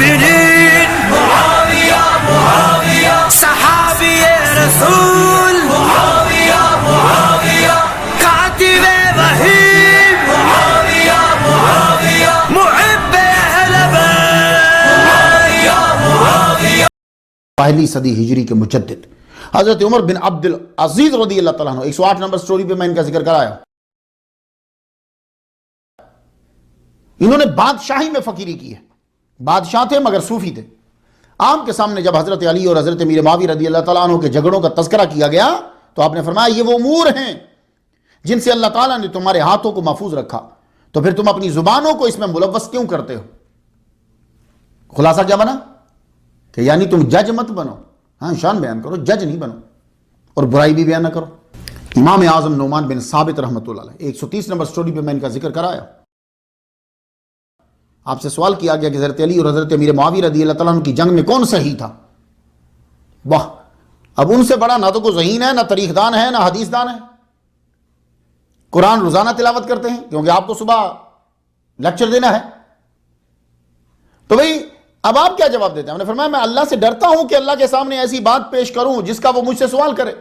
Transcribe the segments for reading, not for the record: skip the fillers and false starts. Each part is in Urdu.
المؤمنین معاویہ معاویہ صحابی رسول معاویہ معاویہ کاتب وحی معاویہ معاویہ محب اہل بیت معاویہ معاویہ. پہلی صدی ہجری کے مجدد حضرت عمر بن عبد العزیز رضی اللہ تعالیٰ عنہ. 108 نمبر سٹوری پہ میں ان کا ذکر کرایا. انہوں نے بادشاہی میں فقیری کی ہے. بادشاہ تھے مگر صوفی تھے. عام کے سامنے جب حضرت علی اور حضرت امیر معاویہ رضی اللہ تعالیٰ عنہ کے جھگڑوں کا تذکرہ کیا گیا تو آپ نے فرمایا یہ وہ امور ہیں جن سے اللہ تعالیٰ نے تمہارے ہاتھوں کو محفوظ رکھا، تو پھر تم اپنی زبانوں کو اس میں ملوث کیوں کرتے ہو؟ خلاصہ کیا بنا کہ یعنی تم جج مت بنو، ہاں شان بیان کرو، جج نہیں بنو، اور برائی بھی بیان نہ کرو. امام اعظم نعمان بن ثابت رحمۃ اللہ علیہ 130 نمبر سٹوری پہ میں ان کا ذکر کرایا. آپ سے سوال کیا گیا کہ حضرت علی اور حضرت امیر معاویہ رضی اللہ تعالیٰ عنہ کی جنگ میں کون صحیح تھا؟ واہ، اب ان سے بڑا نہ تو کوئی ذہین ہے، نہ تاریخ دان ہے، نہ حدیث دان ہے. قرآن روزانہ تلاوت کرتے ہیں کیونکہ آپ کو صبح لیکچر دینا ہے. تو بھئی اب آپ کیا جواب دیتے ہیں؟ ہم نے فرمایا میں اللہ سے ڈرتا ہوں کہ اللہ کے سامنے ایسی بات پیش کروں جس کا وہ مجھ سے سوال کرے.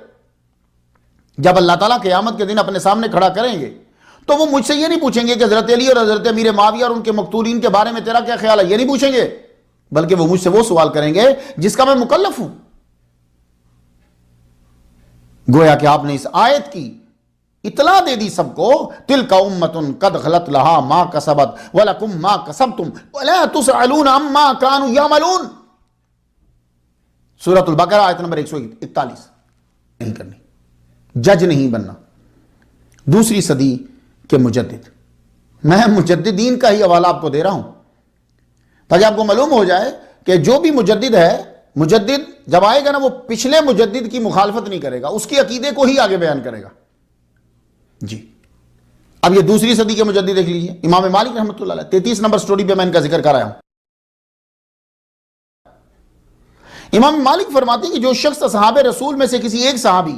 جب اللہ تعالیٰ قیامت کے دن اپنے سامنے کھڑا کریں گے تو وہ مجھ سے یہ نہیں پوچھیں گے کہ حضرت علی اور حضرت امیر معاویہ اور ان کے مقتولین کے بارے میں تیرا کیا خیال ہے، یہ نہیں پوچھیں گے، بلکہ وہ مجھ سے وہ سوال کریں گے جس کا میں مکلف ہوں. گویا کہ آپ نے اس آیت کی اطلاع دے دی سب کو، تلک امۃ قد خلت لہا ما کسبت ولکم ما کسبتم ولا تسألون عما كانوا يعملون. سورۃ البقرہ آیت نمبر 141. نہیں کرنی، جج نہیں بننا. دوسری صدی کے مجدد، میں مجددین کا ہی حوالہ آپ کو دے رہا ہوں تاکہ آپ کو معلوم ہو جائے کہ جو بھی مجدد ہے، مجدد جب آئے گا نا وہ پچھلے مجدد کی مخالفت نہیں کرے گا، اس کے عقیدے کو ہی آگے بیان کرے گا. جی اب یہ دوسری صدی کے مجدد دیکھ لیجئے، امام مالک رحمۃ اللہ علیہ 33 نمبر سٹوری پہ میں ان کا ذکر کر رہا ہوں. امام مالک فرماتے ہیں کہ جو شخص اصحاب رسول میں سے کسی ایک صحابی،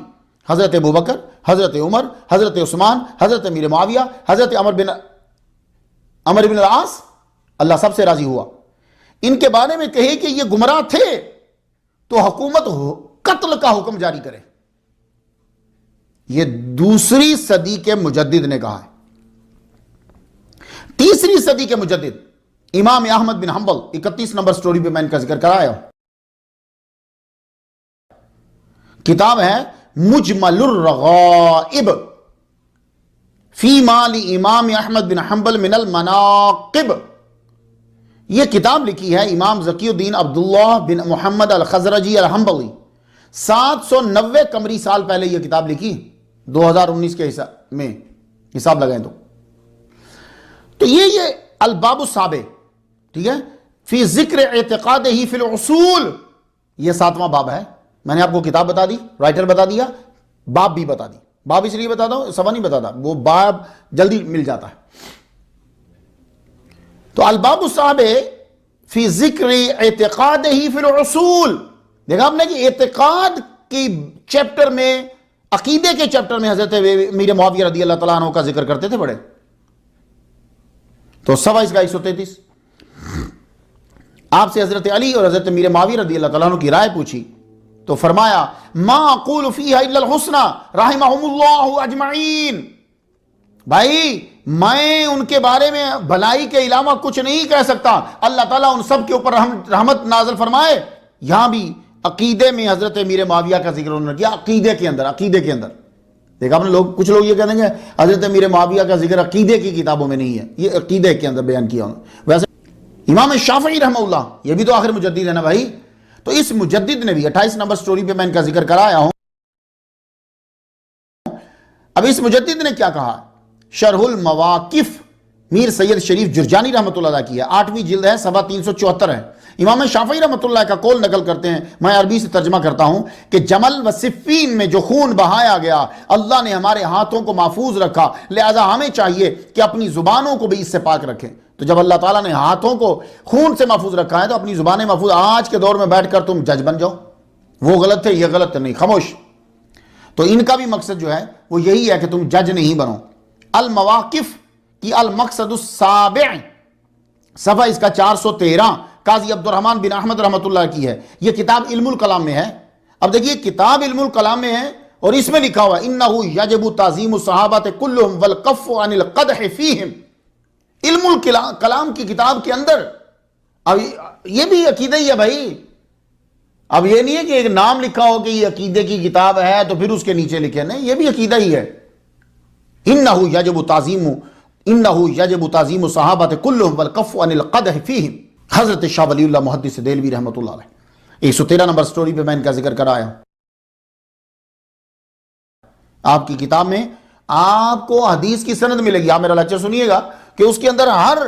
حضرت ابوبکر، حضرت عمر، حضرت عثمان، حضرت امیر معاویہ، حضرت عمر بن العاص، اللہ سب سے راضی ہوا، ان کے بارے میں کہے کہ یہ گمراہ تھے تو حکومت قتل کا حکم جاری کرے. یہ دوسری صدی کے مجدد نے کہا ہے. تیسری صدی کے مجدد امام احمد بن حنبل 31 نمبر سٹوری پہ میں ان کا ذکر کرایا ہوں. کتاب ہے مجمل الرغائب فی مال امام احمد بن حنبل من المناقب. یہ کتاب لکھی ہے امام ذکی الدین عبداللہ بن محمد الخزرجی الحنبلی. 790 قمری سال پہلے یہ کتاب لکھی، 2019 کے حساب میں حساب لگائیں تو یہ الباب السابع، ٹھیک ہے، فی ذکر اعتقادہ فی العصول، یہ 7واں باب ہے. میں نے آپ کو کتاب بتا دی، رائٹر بتا دیا، باب بھی بتا دی. باب اس لیے بتاتا ہوں، سوا نہیں بتاتا، وہ باب جلدی مل جاتا ہے. تو الباب السابع فی ذکر اعتقادہ فی العصول، دیکھا آپ نے کہ اعتقاد کی چیپٹر میں، عقیدے کے چیپٹر میں حضرت امیر معاویہ رضی اللہ تعالیٰ عنہ کا ذکر کرتے تھے بڑے. تو سوا اس کا 133. آپ سے حضرت علی اور حضرت امیر معاویہ رضی اللہ تعالیٰ عنہ کی رائے پوچھی تو فرمایا ما اقول فیہا الا الحسنى رحمہم اللہ اجمعین. بھائی میں ان کے بارے میں بھلائی کے علاوہ کچھ نہیں کہہ سکتا، اللہ تعالیٰ ان سب کے اوپر رحمت نازل فرمائے. یہاں بھی عقیدے میں حضرت امیر معاویہ کا ذکر انہوں نے کیا، عقیدے کے اندر. دیکھا آپ نے کچھ لوگ یہ کہہ دیں گے حضرت امیر معاویہ کا ذکر عقیدے کی کتابوں میں نہیں ہے، یہ عقیدے کے اندر بیان کیا انہوں نے. ویسے امام شافعی رحمہ اللہ، یہ بھی تو آخر مجدد ہے نا بھائی، تو اس مجدد نے بھی 28 نمبر سٹوری پہ میں ان کا ذکر کرایا ہوں. اب اس مجدد نے کیا کہا؟ شرح المواقف میر سید شریف جرجانی رحمۃ اللہ علیہ کی ہے، 8ویں جلد ہے، صفحہ 374 ہے. امام شافعی رحمۃ اللہ کا قول نقل کرتے ہیں، میں عربی سے ترجمہ کرتا ہوں کہ جمل و صفین میں جو خون بہایا گیا اللہ نے ہمارے ہاتھوں کو محفوظ رکھا، لہذا ہمیں چاہیے کہ اپنی زبانوں کو بھی اس سے پاک رکھیں. تو جب اللہ تعالیٰ نے ہاتھوں کو خون سے محفوظ رکھا ہے تو اپنی زبانیں محفوظ. آج کے دور میں بیٹھ کر تم جج بن جاؤ، وہ غلط ہے یہ غلط ہے، نہیں، خاموش. تو ان کا بھی مقصد جو ہے وہ یہی ہے کہ تم جج نہیں بنو. المواقف کی المقصد السابع، صفحہ اس کا 413 قاضی عبد الرحمن بن احمد رحمۃ اللہ کی ہے، یہ کتاب علم الکلام میں ہے۔ اب دیکھیے کتاب علم الکلام میں ہے اور اس میں لکھا ہوا ہے انہ یجب تعظیم الصحابۃ کلہم والکف عن القدح فیہم، علم الکلام کی کتاب کے اندر۔ اب یہ بھی عقیدہ ہی ہے بھائی، اب یہ نہیں ہے کہ ایک نام لکھا ہو کہ یہ عقیدے کی کتاب ہے تو پھر اس کے نیچے لکھے، نہیں، یہ بھی عقیدہ ہی ہے۔ انہ یجب تعظیم الصحابۃ کلہم والکف عن القدح فیہم، حضرت شاہ ولی اللہ محدث دہلوی رحمۃ اللہ علیہ۔ 113 نمبر سٹوری پہ میں ان کا ذکر کرایا ہوں۔ آپ کی کتاب میں آپ کو حدیث کی سند ملے گی، آپ میرا لیکچر سنیے گا کہ اس کے اندر ہر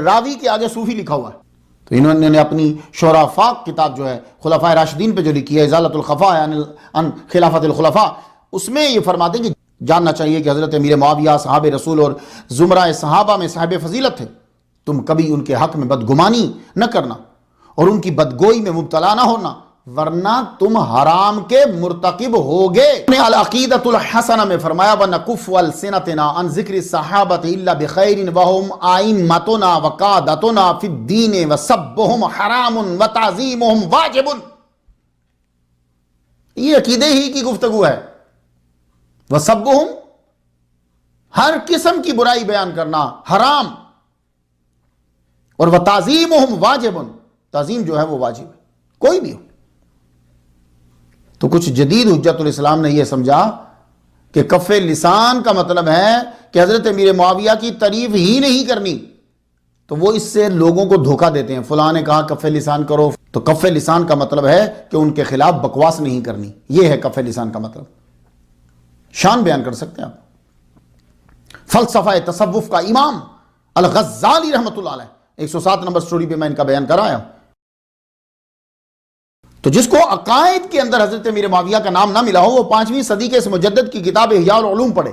راوی کے آگے صوفی لکھا ہوا ہے۔ تو انہوں نے اپنی شرفاء کتاب جو ہے خلفاء راشدین پہ جو لکھی ہے ازالۃ الخفاء عن خلافت الخلفاء، اس میں یہ فرماتے ہیں کہ جاننا چاہیے کہ حضرت امیر معاویہ صحاب رسول اور زمرہ صحابہ میں صاحب فضیلت تھے، تم کبھی ان کے حق میں بدگمانی نہ کرنا اور ان کی بدگوئی میں مبتلا نہ ہونا، ورنہ تم حرام کے مرتکب ہوگے۔ العقیدۃ الحسنہ میں فرمایا وَنَكُفُّ أَلْسِنَتَنَا عَنْ ذِكْرِ الصَّحَابَةِ إِلَّا بِخَيْرٍ وَهُمْ أَئِمَّتُنَا وَقَادَتُنَا فِي الدِّينِ وَسَبُّهُمْ حَرَامٌ وَتَعْظِيمُهُمْ وَاجِبٌ۔ یہ عقیدے ہی کی گفتگو ہے۔ وَسَبُّهُمْ، ہر قسم کی برائی بیان کرنا حرام، اور وَتَعْظِيمُهُمْ وَاجِبٌ، تعظیم جو ہے وہ واجب ہے، کوئی بھی ہو۔ تو کچھ جدید حجت الاسلام نے یہ سمجھا کہ کف لسان کا مطلب ہے کہ حضرت امیر معاویہ کی تعریف ہی نہیں کرنی، تو وہ اس سے لوگوں کو دھوکہ دیتے ہیں، فلاں نے کہا کف لسان کرو، تو کف لسان کا مطلب ہے کہ ان کے خلاف بکواس نہیں کرنی، یہ ہے کف لسان کا مطلب۔ شان بیان کر سکتے ہیں آپ۔ فلسفہ تصوف کا امام الغزالی رحمۃ اللہ علیہ، 107 نمبر سٹوری پہ میں ان کا بیان کرایا ہوں۔ تو جس کو عقائد کے اندر حضرت امیر معاویہ کا نام نہ ملا ہو، وہ 5ویں صدی کے اس مجدد کی کتاب احیاء العلوم پڑھے،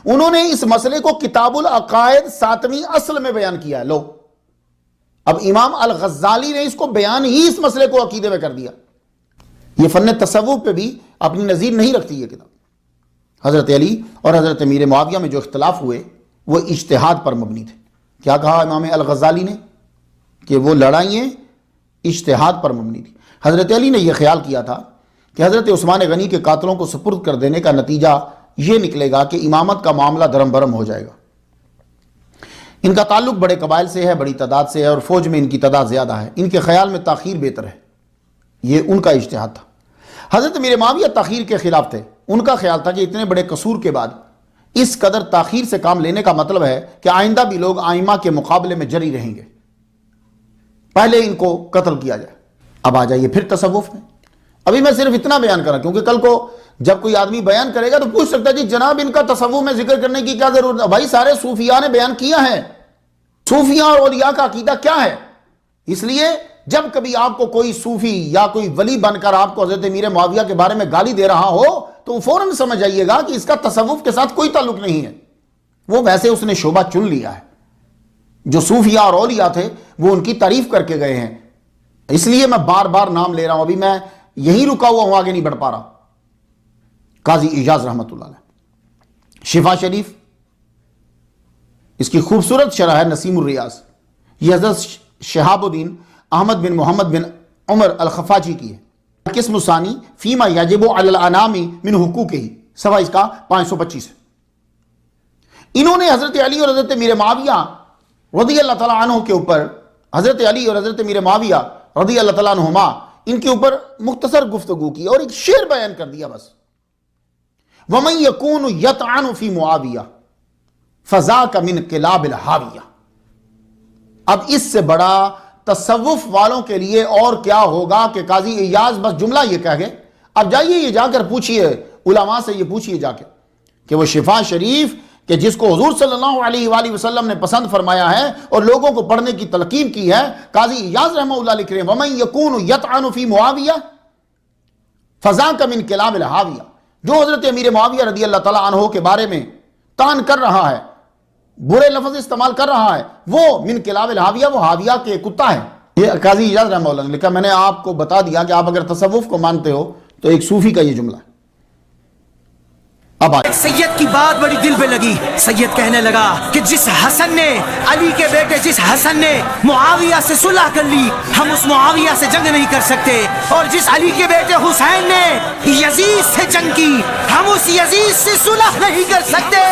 انہوں نے اس مسئلے کو کتاب العقائد 7ویں اصل میں بیان کیا ہے۔ لو، اب امام الغزالی نے اس کو بیان ہی اس مسئلے کو عقیدے میں کر دیا۔ یہ فن تصوف پہ بھی اپنی نظیر نہیں رکھتی یہ کتاب۔ حضرت علی اور حضرت امیر معاویہ میں جو اختلاف ہوئے وہ اجتہاد پر مبنی تھے۔ کیا کہا امام الغزالی نے؟ کہ وہ لڑائیاں اجتہاد پر مبنی تھی۔ حضرت علی نے یہ خیال کیا تھا کہ حضرت عثمان غنی کے قاتلوں کو سپرد کر دینے کا نتیجہ یہ نکلے گا کہ امامت کا معاملہ درم برم ہو جائے گا۔ ان کا تعلق بڑے قبائل سے ہے، بڑی تعداد سے ہے، اور فوج میں ان کی تعداد زیادہ ہے، ان کے خیال میں تاخیر بہتر ہے، یہ ان کا اجتہاد تھا۔ حضرت امیر معاویہ تاخیر کے خلاف تھے، ان کا خیال تھا کہ اتنے بڑے قصور کے بعد اس قدر تاخیر سے کام لینے کا مطلب ہے کہ آئندہ بھی لوگ آئمہ کے مقابلے میں جری رہیں گے، پہلے ان کو قتل کیا جائے۔ اب آ جائیے پھر تصوف میں۔ ابھی میں صرف اتنا بیان کرا کیونکہ کل کو جب کوئی آدمی بیان کرے گا تو پوچھ سکتا ہے جی جناب ان کا تصوف میں ذکر کرنے کی کیا ضرورت ہے؟ بھائی سارے صوفیاء نے بیان کیا ہے، صوفیاء اور اولیاء کا عقیدہ کیا ہے۔ اس لیے جب کبھی آپ کو کوئی صوفی یا کوئی ولی بن کر آپ کو حضرت امیر معاویہ کے بارے میں گالی دے رہا ہو تو فوراً سمجھ جائیے گا کہ اس کا تصوف کے ساتھ کوئی تعلق نہیں ہے، وہ ویسے اس نے شعبہ چن لیا ہے۔ جو صوفیاء اور اولیاء تھے وہ ان کی تعریف کر کے گئے ہیں، اس لیے میں بار بار نام لے رہا ہوں، ابھی میں یہیں رکا ہوا ہوں، آگے نہیں بڑھ پا رہا۔ قاضی اعجاز رحمۃ اللہ علیہ، شفا شریف، اس کی خوبصورت شرح ہے نسیم الریاض، یہ حضرت شہاب الدین احمد بن محمد بن عمر الخفاجی کی ہے۔ قسم ثانی فیما یجب علی الانام من حقوقہ، صفحہ اس کا 525 ہے۔ انہوں نے حضرت علی اور حضرت امیر معاویہ رضی اللہ تعالیٰ عنہ کے اوپر، حضرت علی اور حضرت امیر معاویہ رضی اللہ تعالیٰ عنہما، ان کے اوپر مختصر گفتگو کی اور ایک شعر بیان کر دیا بس۔ وَمَن يَكُونُ يَطْعَنُ فِي مُعَاوِيَةَ فَذَاكَ مِن كِلَابِ الْحَاوِيَةِ۔ اب اس سے بڑا تصوف والوں کے لیے اور کیا ہوگا کہ قاضی اعجاز بس جملہ یہ کہہ گئے۔ اب جائیے یہ جا کر پوچھئے علماء سے، یہ پوچھئے جا کے کہ وہ شفا شریف کہ جس کو حضور صلی اللہ علیہ وآلہ وسلم نے پسند فرمایا ہے اور لوگوں کو پڑھنے کی تلقین کی ہے، قاضی اعجاز رحمہ اللہ لکھ رہے ہیں وَمَن يَكُونُ يَطْعَنُ فِي مُعَاوِيَةَ فَذَاكَ مِن كِلَابِ الْحَاوِيَةِ۔ جو حضرت امیر معاویہ رضی اللہ تعالیٰ عنہ کے بارے میں طعن کر رہا ہے، برے لفظ استعمال کر رہا ہے، وہ من کلاب الحاویہ، وہ حاویہ کے کتا ہے۔ یہ قاضی اعجاز رحمہ اللہ نے لکھا۔ میں نے آپ کو بتا دیا کہ آپ اگر تصوف کو مانتے ہو تو ایک صوفی کا یہ جملہ ہے۔ اب آئے سید کی بات بڑی دل پہ لگی. سید کہنے لگا کہ جس حسن نے علی کے بیٹے جس حسن نے معاویہ سے صلح کر لی, ہم اس معاویہ سے جنگ نہیں کر سکتے, اور جس علی کے بیٹے حسین نے یزید سے جنگ کی, ہم اس یزید سے صلح نہیں کر سکتے.